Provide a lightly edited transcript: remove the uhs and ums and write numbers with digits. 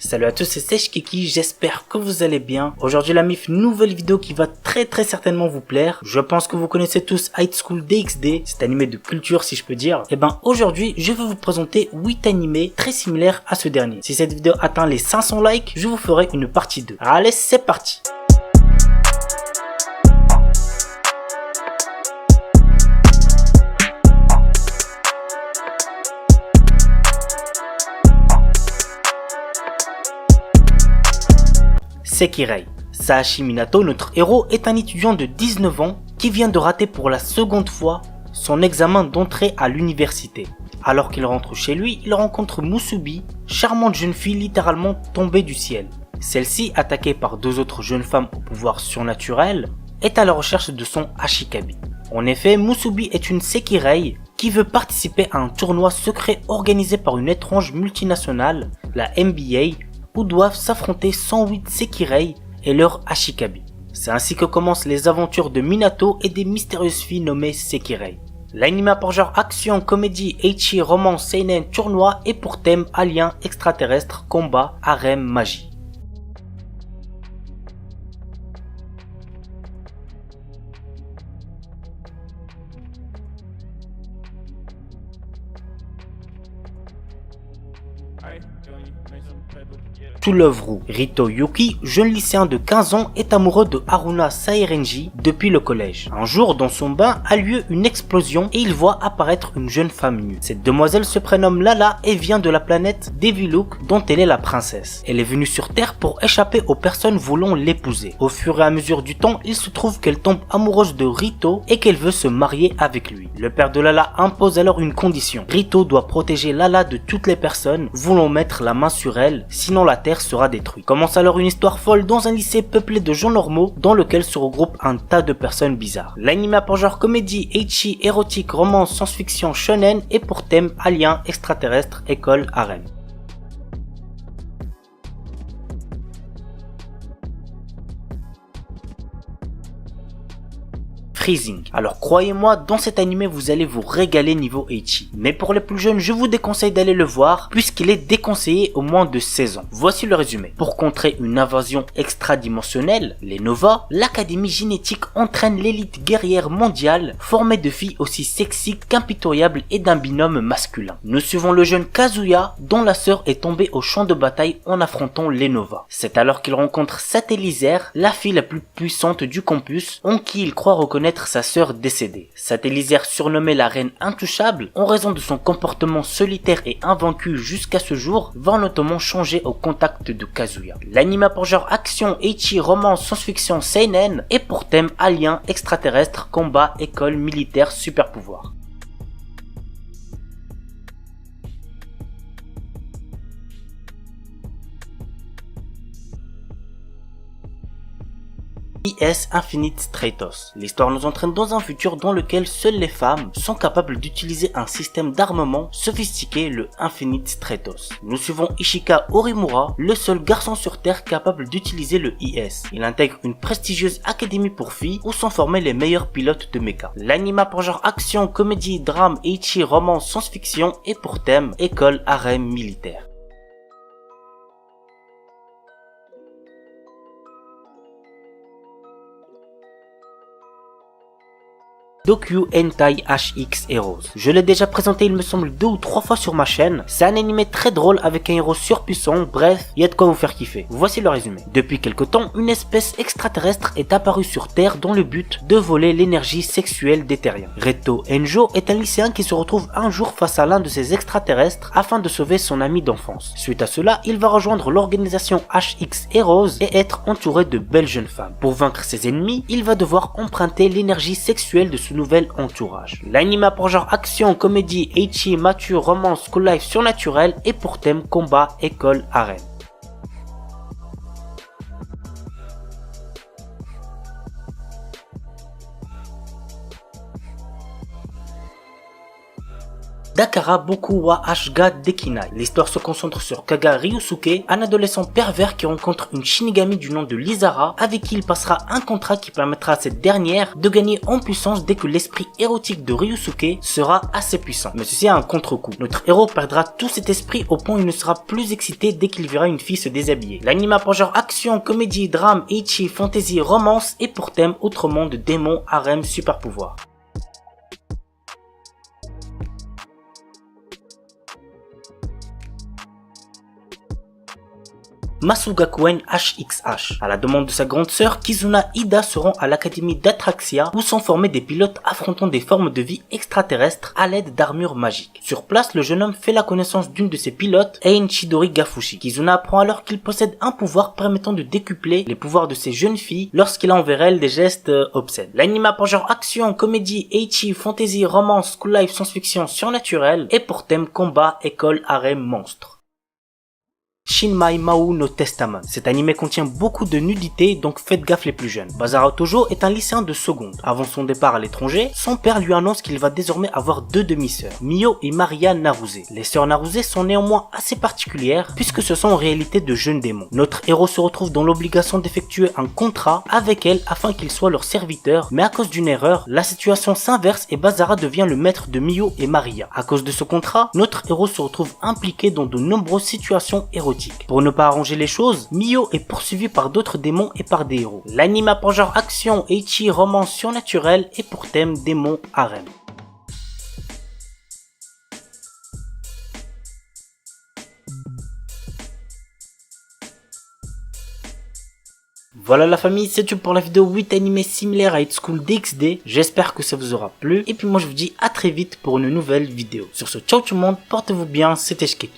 Salut à tous, c'est Sèche Kiki, j'espère que vous allez bien. Aujourd'hui la MIF, nouvelle vidéo qui va très certainement vous plaire. Je pense que vous connaissez tous High School DxD, cet animé de culture si je peux dire. Et ben aujourd'hui, je vais vous présenter 8 animés très similaires à ce dernier. Si cette vidéo atteint les 500 likes, je vous ferai une partie 2. Allez, c'est parti. Sekirei. Saashi Minato, notre héros, est un étudiant de 19 ans qui vient de rater pour la seconde fois son examen d'entrée à l'université. Alors qu'il rentre chez lui, il rencontre Musubi, charmante jeune fille littéralement tombée du ciel. Celle-ci, attaquée par deux autres jeunes femmes au pouvoir surnaturel, est à la recherche de son Ashikabi. En effet, Musubi est une Sekirei qui veut participer à un tournoi secret organisé par une étrange multinationale, la NBA, où doivent s'affronter 108 Sekirei et leur Ashikabi. C'est ainsi que commencent les aventures de Minato et des mystérieuses filles nommées Sekirei. L'anime pour genre action, comédie, ecchi, romance, seinen, tournoi et pour thème alien, extraterrestre, combat, harem, magie. To Love Ru. Rito Yuki, jeune lycéen de 15 ans, est amoureux de Haruna Sairenji depuis le collège. Un jour, dans son bain, a lieu une explosion et il voit apparaître une jeune femme nue. Cette demoiselle se prénomme Lala et vient de la planète Deviluk dont elle est la princesse. Elle est venue sur Terre pour échapper aux personnes voulant l'épouser. Au fur et à mesure du temps, il se trouve qu'elle tombe amoureuse de Rito et qu'elle veut se marier avec lui. Le père de Lala impose alors une condition. Rito doit protéger Lala de toutes les personnes voulant mettre la main sur elle, sinon la Terre sera détruite. Commence alors une histoire folle dans un lycée peuplé de gens normaux dans lequel se regroupent un tas de personnes bizarres. L'anime a pour genre comédie, ecchi, érotique, romance, science-fiction, shonen et pour thème alien, extraterrestre, école, harem. Freezing. Alors croyez-moi, dans cet animé vous allez vous régaler niveau ecchi. Mais pour les plus jeunes, je vous déconseille d'aller le voir puisqu'il est déconseillé au moins de 16 ans. Voici le résumé. Pour contrer une invasion extradimensionnelle, les Nova, l'académie génétique entraîne l'élite guerrière mondiale formée de filles aussi sexy qu'impitoyables et d'un binôme masculin. Nous suivons le jeune Kazuya dont la sœur est tombée au champ de bataille en affrontant les Nova. C'est alors qu'il rencontre Satellisaire, la fille la plus puissante du campus, en qui il croit reconnaître sa sœur décédée. Satellisaire, surnommée la reine intouchable, en raison de son comportement solitaire et invaincu jusqu'à ce jour, va notamment changer au contact de Kazuya. L'anime a pour genre action, ecchi, romance, science-fiction, seinen et pour thème alien, extraterrestre, combat, école, militaire, super pouvoir. IS Infinite Stratos. L'histoire nous entraîne dans un futur dans lequel seules les femmes sont capables d'utiliser un système d'armement sophistiqué, le Infinite Stratos. Nous suivons Ishika Orimura, le seul garçon sur Terre capable d'utiliser le IS. Il intègre une prestigieuse académie pour filles où sont formés les meilleurs pilotes de mecha. L'anime pour genre action, comédie, drame, ecchi, romance, science-fiction et pour thème école, harem, militaire. Dokyu Hentai HX Heroes. Je l'ai déjà présenté il me semble 2 ou 3 fois sur ma chaîne. C'est un animé très drôle avec un héros surpuissant, bref, il y a de quoi vous faire kiffer. Voici le résumé. Depuis quelque temps, une espèce extraterrestre est apparue sur Terre dans le but de voler l'énergie sexuelle des terriens. Reto Enjo est un lycéen qui se retrouve un jour face à l'un de ces extraterrestres afin de sauver son ami d'enfance. Suite à cela, il va rejoindre l'organisation HX Heroes et être entouré de belles jeunes femmes. Pour vaincre ses ennemis, il va devoir emprunter l'énergie sexuelle de ce nouvel entourage. L'anime a pour genre action, comédie, ecchi, mature, romance, school life surnaturel et pour thème combat, école, harem. Dakara Boku wa Ashga Dekinai. L'histoire se concentre sur Kaga Ryusuke, un adolescent pervers qui rencontre une Shinigami du nom de Lizara, avec qui il passera un contrat qui permettra à cette dernière de gagner en puissance dès que l'esprit érotique de Ryusuke sera assez puissant. Mais ceci a un contre-coup. Notre héros perdra tout cet esprit au point où il ne sera plus excité dès qu'il verra une fille se déshabiller. L'anime a pour genre action, comédie, drame, ecchi, fantasy, romance et pour thème autre monde, démons, harem, super pouvoir. Masugakuen HXH. À la demande de sa grande sœur, Kizuna Ida se rend à l'académie d'Atraxia où sont formés des pilotes affrontant des formes de vie extraterrestres à l'aide d'armures magiques. Sur place, le jeune homme fait la connaissance d'une de ses pilotes, Ein Chidori Gafushi. Kizuna apprend alors qu'il possède un pouvoir permettant de décupler les pouvoirs de ces jeunes filles lorsqu'il a envers elles des gestes obscènes. L'anime a pour genre action, comédie, ecchi, fantasy, romance, school life, science-fiction, surnaturel et pour thème combat, école, harem, monstre. Shinmai Mau no Testament. Cet animé contient beaucoup de nudité, donc faites gaffe les plus jeunes. Bazara Tojo est un lycéen de seconde. Avant son départ à l'étranger, son père lui annonce qu'il va désormais avoir deux demi-sœurs, Mio et Maria Naruse. Les sœurs Naruse sont néanmoins assez particulières, puisque ce sont en réalité de jeunes démons. Notre héros se retrouve dans l'obligation d'effectuer un contrat avec elles afin qu'il soit leur serviteur, mais à cause d'une erreur, la situation s'inverse et Bazara devient le maître de Mio et Maria. À cause de ce contrat, notre héros se retrouve impliqué dans de nombreuses situations érotiques. Pour ne pas arranger les choses, Mio est poursuivi par d'autres démons et par des héros. L'anime a pour genre action, ecchi, romance surnaturelle et pour thème démons, harem. Voilà la famille, c'est tout pour la vidéo 8 animés similaires à High School DxD. J'espère que ça vous aura plu. Et puis moi je vous dis à très vite pour une nouvelle vidéo. Sur ce, ciao tout le monde, portez-vous bien, c'était Shkip.